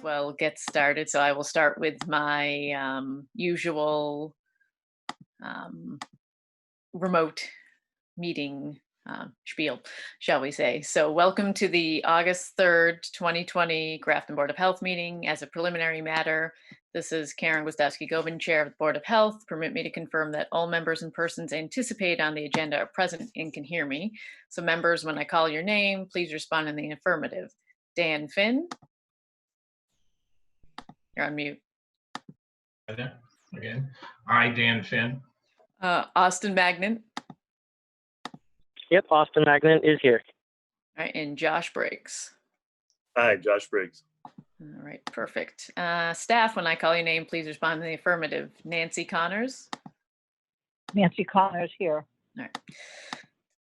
well get started. So I will start with my usual um, remote meeting spiel, shall we say. So welcome to the August 3rd, 2020 Grafton Board of Health meeting. As a preliminary matter, this is Karen Gwiazdowski-Gobin, Chair of the Board of Health. Permit me to confirm that all members and persons anticipated on the agenda are present and can hear me. So members, when I call your name, please respond in the affirmative. Dan Finn, you're on mute. Again, I, Dan Finn. Austin Magnan. Yep, Austin Magnan is here. All right, and Josh Briggs. Hi, Josh Briggs. All right, perfect. Staff, when I call your name, please respond in the affirmative. Nancy Connors. Nancy Connors here.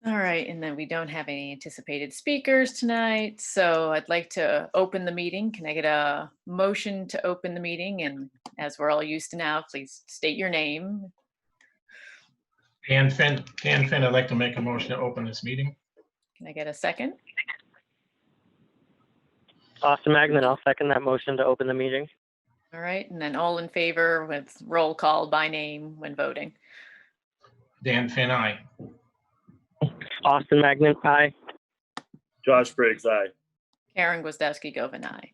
All right, and then we don't have any anticipated speakers tonight, so I'd like to open the meeting. Can I get a motion to open the meeting? And as we're all used to now, please state your name. Dan Finn, I'd like to make a motion to open this meeting. Can I get a second? Austin Magnan, I'll second that motion to open the meeting. All right, and then all in favor with roll call by name when voting. Dan Finn, aye. Austin Magnan, aye. Josh Briggs, aye. Karen Gwiazdowski-Gobin, aye.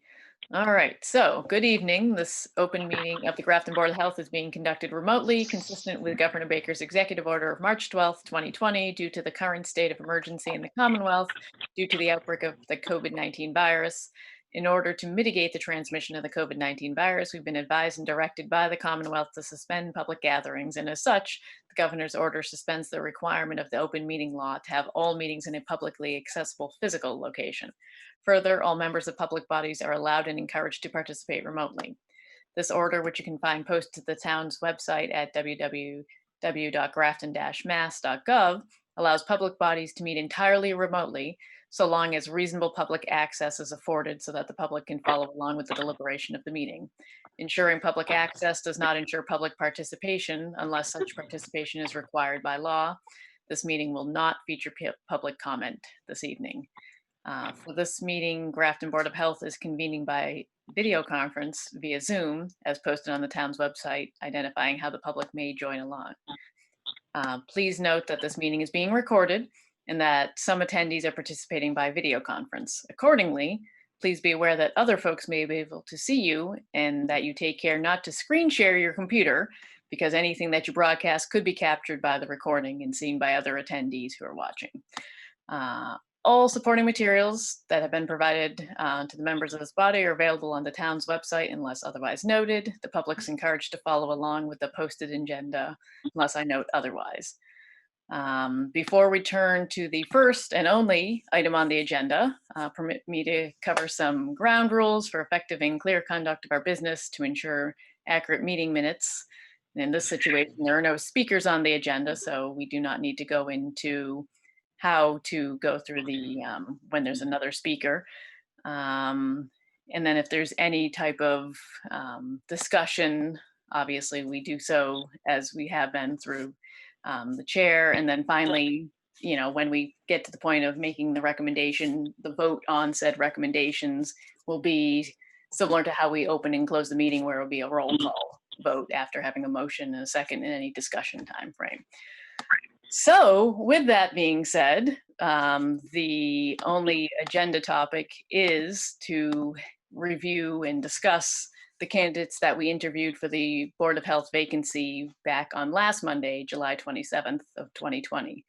All right, so good evening. This open meeting of the Grafton Board of Health is being conducted remotely, consistent with Governor Baker's executive order of March 12th, 2020, due to the current state of emergency in the Commonwealth due to the outbreak of the COVID-19 virus. In order to mitigate the transmission of the COVID-19 virus, we've been advised and directed by the Commonwealth to suspend public gatherings, and as such, the governor's order suspends the requirement of the open meeting law to have all meetings in a publicly accessible physical location. Further, all members of public bodies are allowed and encouraged to participate remotely. This order, which you can find posted to the town's website at www.grafton-mass.gov, allows public bodies to meet entirely remotely, so long as reasonable public access is afforded so that the public can follow along with the deliberation of the meeting. Ensuring public access does not ensure public participation unless such participation is required by law. This meeting will not feature public comment this evening. For this meeting, Grafton Board of Health is convening by video conference via Zoom, as posted on the town's website, identifying how the public may join along. Please note that this meeting is being recorded and that some attendees are participating by video conference. Accordingly, please be aware that other folks may be able to see you and that you take care not to screen share your computer, because anything that you broadcast could be captured by the recording and seen by other attendees who are watching. All supporting materials that have been provided to the members of this body are available on the town's website unless otherwise noted. The public's encouraged to follow along with the posted agenda unless I note otherwise. Before we turn to the first and only item on the agenda, permit me to cover some ground rules for effective and clear conduct of our business to ensure accurate meeting minutes. And in this situation, there are no speakers on the agenda, so we do not need to go into how to go through the when there's another speaker. And then if there's any type of discussion, obviously we do so as we have been through the chair. And then finally, when we get to the point of making the recommendation, the vote on said recommendations will be similar to how we open and close the meeting, where it will be a roll call vote after having a motion and a second in any discussion time frame. So with that being said, the only agenda topic is to review and discuss the candidates that we interviewed for the Board of Health vacancy back on last Monday, July 27th of 2020.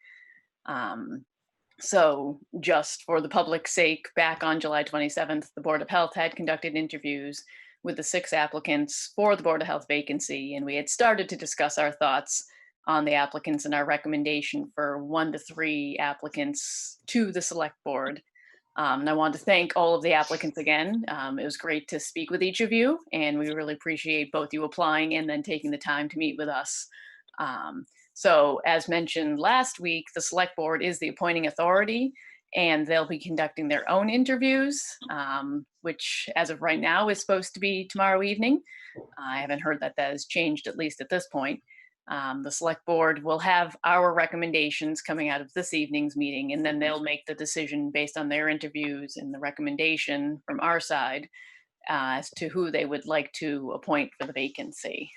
So just for the public's sake, back on July 27th, the Board of Health had conducted interviews with the 6 applicants for the Board of Health vacancy, and we had started to discuss our thoughts on the applicants and our recommendation for 1 to 3 applicants to the select board. And I want to thank all of the applicants again. It was great to speak with each of you, and we really appreciate both you applying and then taking the time to meet with us. So as mentioned last week, the select board is the appointing authority, and they'll be conducting their own interviews, which as of right now is supposed to be tomorrow evening. I haven't heard that that has changed, at least at this point. The select board will have our recommendations coming out of this evening's meeting, and then they'll make the decision based on their interviews and the recommendation from our side as to who they would like to appoint for the vacancy.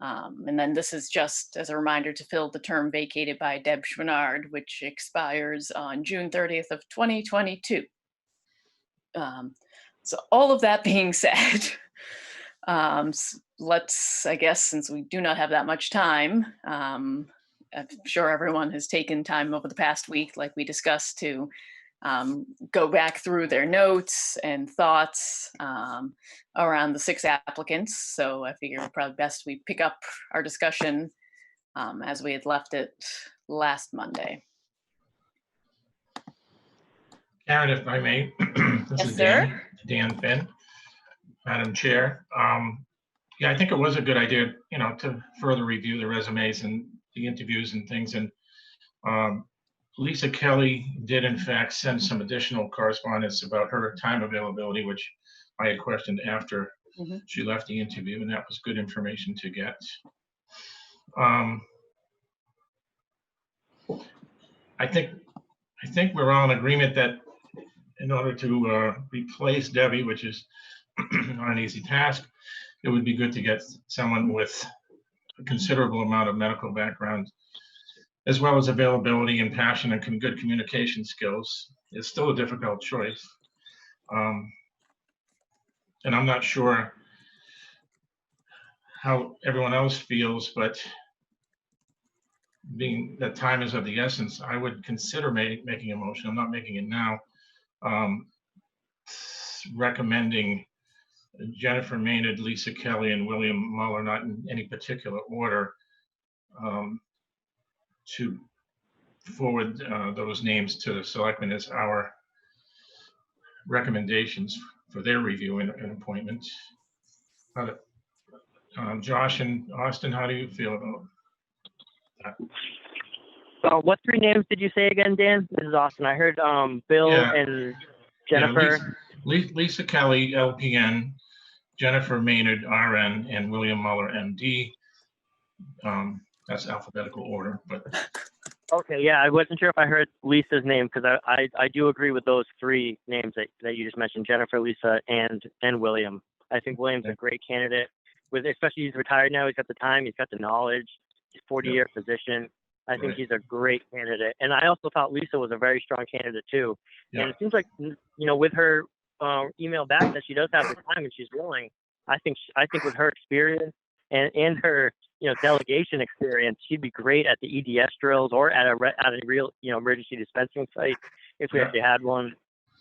And then this is just as a reminder to fill the term vacated by Deb Schwinnard, which expires on June 30th of 2022. So all of that being said, let's, I guess, since we do not have that much time, I'm sure everyone has taken time over the past week, like we discussed, to go back through their notes and thoughts around the 6 applicants. So I figure probably best we pick up our discussion as we had left it last Monday. Karen, if I may. This Yes, is sir. Dan Finn, Madam Chair. Yeah, I think it was a good idea, to further review the resumes and the interviews and things. And Lisa Kelly did in fact send some additional correspondence about her time availability, which I had questioned after Mhm. she left the interview, and that was good information to get. I think we're all in agreement that in order to replace Debbie, which is not an easy task, it would be good to get someone with a considerable amount of medical background, as well as availability and passion and good communication skills. It's still a difficult choice. And I'm not sure how everyone else feels, but being that time is of the essence, I would consider making a motion. I'm not making it now. Recommending Jennifer Maynard, Lisa Kelly, and William Muller, not in any particular order, to forward those names to the selectmen as our recommendations for their review and appointment. Josh and Austin, how do you feel about that? What 3 names did you say again, Dan? This is Austin. I heard Bill Yeah. and Jennifer. Yeah, Lisa Kelly, LPN, Jennifer Maynard, RN, and William Muller, MD. That's alphabetical order, but Okay, yeah, I wasn't sure if I heard Lisa's name, because I do agree with those 3 names that you just mentioned, Jennifer, Lisa, and William. I think William's a great candidate, especially he's retired now. He's got the time, he's got the knowledge, he's 40-year physician. I think Right. he's a great candidate. And I also thought Lisa was a very strong candidate too. Yeah. And it seems like, with her email back that she does have the time and she's willing, I think with her experience and her delegation experience, she'd be great at the EDS drills or at a real emergency dispensing site if we Yeah. actually had one.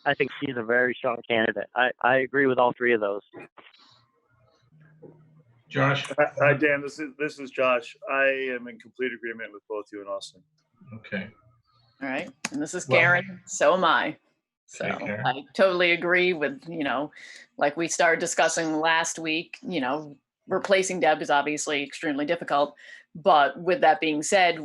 I think she's a very strong candidate. I agree with all 3 of those. Josh? Hi, Dan. This is Josh. I am in complete agreement with both you and Austin. Okay. All right, and this is Well- Karen, so am I. So Okay, Karen. I totally agree with, like we started discussing last week, replacing Deb is obviously extremely difficult. But with that being said,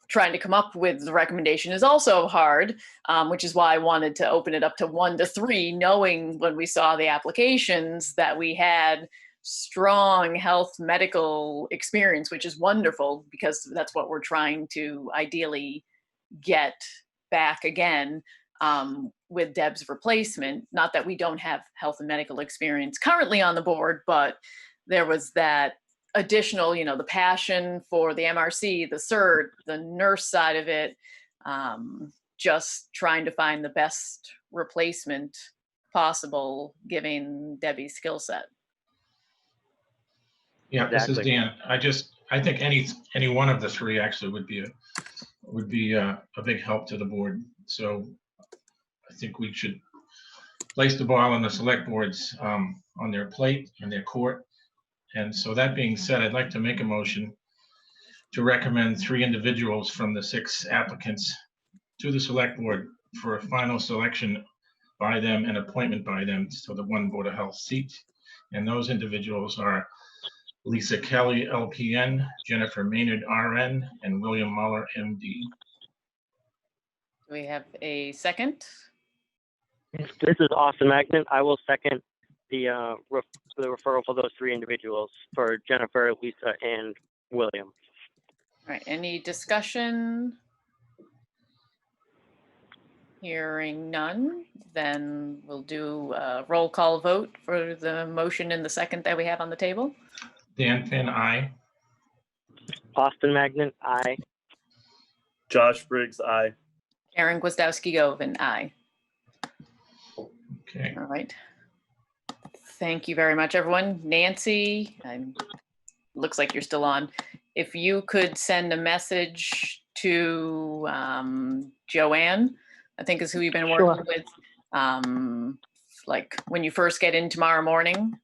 trying to come up with the recommendation is also hard, which is why I wanted to open it up to 1 to 3, knowing when we saw the applications that we had strong health medical experience, which is wonderful because that's what we're trying to ideally get back again with Deb's replacement. Not that we don't have health and medical experience currently on the board, but there was that additional, the passion for the MRC, the CERT, the nurse side of it, just trying to find the best replacement possible, given Debbie's skill set. Yeah, this is Exactly. Dan. I think any one of the 3 actually would be a big help to the board. So I think we should place the ball on the select boards on their plate and their court. And so that being said, I'd like to make a motion to recommend 3 individuals from the 6 applicants to the select board for a final selection by them and appointment by them to the 1 Board of Health seat. And those individuals are Lisa Kelly, LPN, Jennifer Maynard, RN, and William Muller, MD. Do we have a second? This is Austin Magnan. I will second the referral for those 3 individuals, for Jennifer, Lisa, and William. All right, any discussion? Hearing none, then we'll do a roll call vote for the motion and the second that we have on the table. Dan Finn, aye. Austin Magnan, aye. Josh Briggs, aye. Karen Gwiazdowski Govin, aye. Okay, All right. Thank you very much, everyone. Nancy, looks like you're still on. If you could send a message to Joanne, I think is who you've been Sure. working with. Like when you first get in tomorrow morning,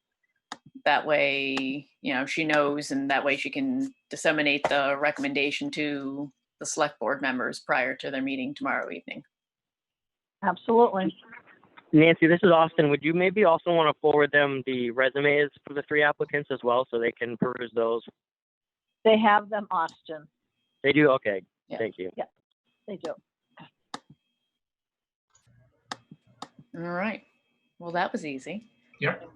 that way, she knows, and that way she can disseminate the recommendation to the select board members prior to their meeting tomorrow evening. Absolutely. Nancy, this is Austin. Would you maybe also want to forward them the resumes for the 3 applicants as well so they can peruse those? They have them, Austin. They do? Okay. Yeah. Thank you. They do. All right. Well, that was easy. Yep.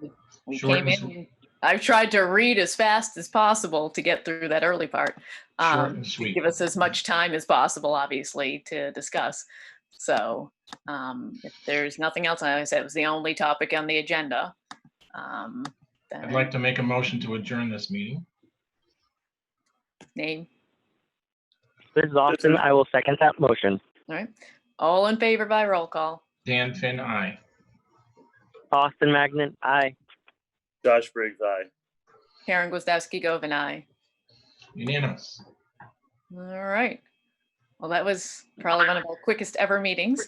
We Short came and in. I tried to read as fast as possible to get through that early part. short and sweet. Give us as much time as possible, obviously, to discuss. So if there's nothing else, I said it was the only topic on the agenda. I'd Then like to make a motion to adjourn this meeting. name. This is Austin. I will second that motion. All right. All in favor by roll call. Dan Finn, aye. Austin Magnan, aye. Josh Briggs, aye. Karen Gwiazdowski Govin, aye. Unanimous. All right. Well, that was probably one of our quickest ever meetings.